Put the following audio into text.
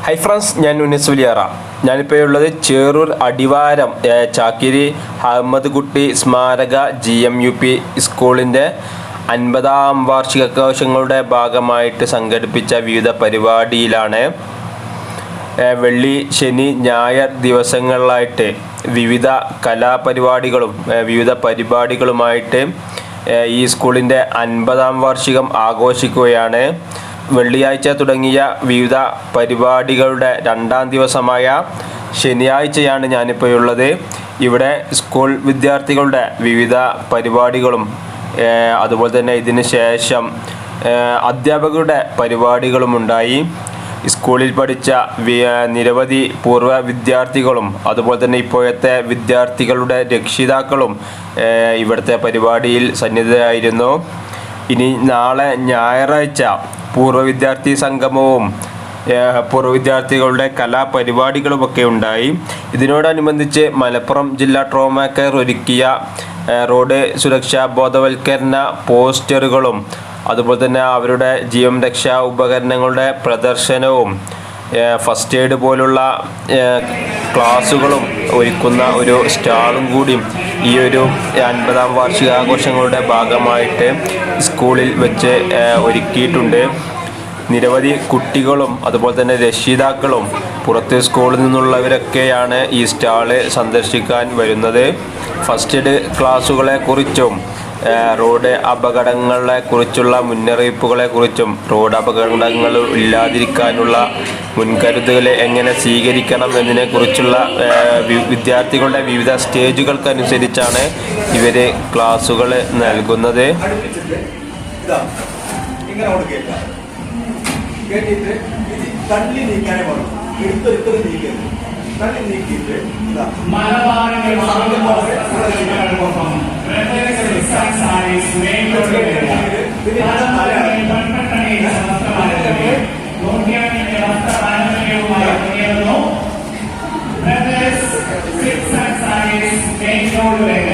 Hi friends, ഞാൻ ഉന്നസ് വലിയാറ. ഞാനിപ്പോൾ ഉള്ളത് ചേറൂർ അടിവാരം ചാക്കിരി അഹമ്മദ് കുട്ടി സ്മാരക GMUP സ്കൂളിൻ്റെ 50ാം വാർഷികാഘോഷങ്ങളുടെ ഭാഗമായിട്ട് സംഘടിപ്പിച്ച വിവിധ പരിപാടിയിലാണ്. വെള്ളി, ശനി, ഞായർ ദിവസങ്ങളിലായിട്ട് വിവിധ കലാപരിപാടികളും വിവിധ പരിപാടികളുമായിട്ട് ഈ സ്കൂളിൻ്റെ 50ാം വാർഷികം ആഘോഷിക്കുകയാണ്. വെള്ളിയാഴ്ച തുടങ്ങിയ വിവിധ പരിപാടികളുടെ 2ാം ദിവസമായ ശനിയാഴ്ചയാണ് ഞാനിപ്പോൾ ഉള്ളത്. ഇവിടെ സ്കൂൾ വിദ്യാർത്ഥികളുടെ വിവിധ പരിപാടികളും അതുപോലെ തന്നെ ഇതിന് ശേഷം അധ്യാപകരുടെ പരിപാടികളുമുണ്ടായി. സ്കൂളിൽ പഠിച്ച നിരവധി പൂർവ്വ വിദ്യാർത്ഥികളും അതുപോലെ തന്നെ ഇപ്പോഴത്തെ വിദ്യാർത്ഥികളുടെ രക്ഷിതാക്കളും ഇവിടുത്തെ പരിപാടിയിൽ സന്നിഹിതരായിരുന്നു. ഇനി നാളെ ഞായറാഴ്ച പൂർവ്വ വിദ്യാർത്ഥി സംഗമവും പൂർവ്വ വിദ്യാർത്ഥികളുടെ കലാപരിപാടികളുമൊക്കെ ഉണ്ടായി. ഇതിനോടനുബന്ധിച്ച് മലപ്പുറം ജില്ലാ ട്രോമാ കെയർ ഒരുക്കിയ റോഡ് സുരക്ഷാ ബോധവൽക്കരണ പോസ്റ്ററുകളും അതുപോലെ തന്നെ അവരുടെ ജീവൻ രക്ഷാ ഉപകരണങ്ങളുടെ പ്രദർശനവും ഫസ്റ്റ് എയ്ഡ് പോലുള്ള ക്ലാസ്സുകളും ഒരുക്കുന്ന ഒരു സ്റ്റാളും കൂടി ഈ ഒരു 50ാം വാർഷികാഘോഷങ്ങളുടെ ഭാഗമായിട്ട് സ്കൂളിൽ വെച്ച് ഒരുക്കിയിട്ടുണ്ട്. നിരവധി കുട്ടികളും അതുപോലെ തന്നെ രക്ഷിതാക്കളും പുറത്ത് സ്കൂളിൽ നിന്നുള്ളവരൊക്കെയാണ് ഈ സ്റ്റാള് സന്ദർശിക്കാൻ വരുന്നത്. ഫസ്റ്റ് എയ്ഡ് ക്ലാസ്സുകളെക്കുറിച്ചും റോഡ് അപകടങ്ങളെക്കുറിച്ചുള്ള മുന്നറിയിപ്പുകളെക്കുറിച്ചും റോഡ് അപകടങ്ങൾ ഇല്ലാതിരിക്കാനുള്ള മുൻകരുതലുകൾ എങ്ങനെ സ്വീകരിക്കണം എന്നതിനെക്കുറിച്ചുള്ള വിദ്യാർത്ഥികളുടെ വിവിധ സ്റ്റേജുകൾക്കനുസരിച്ചാണ് ഇവർ ക്ലാസ്സുകൾ നൽകുന്നത്. Brothers, 6 and 7 main road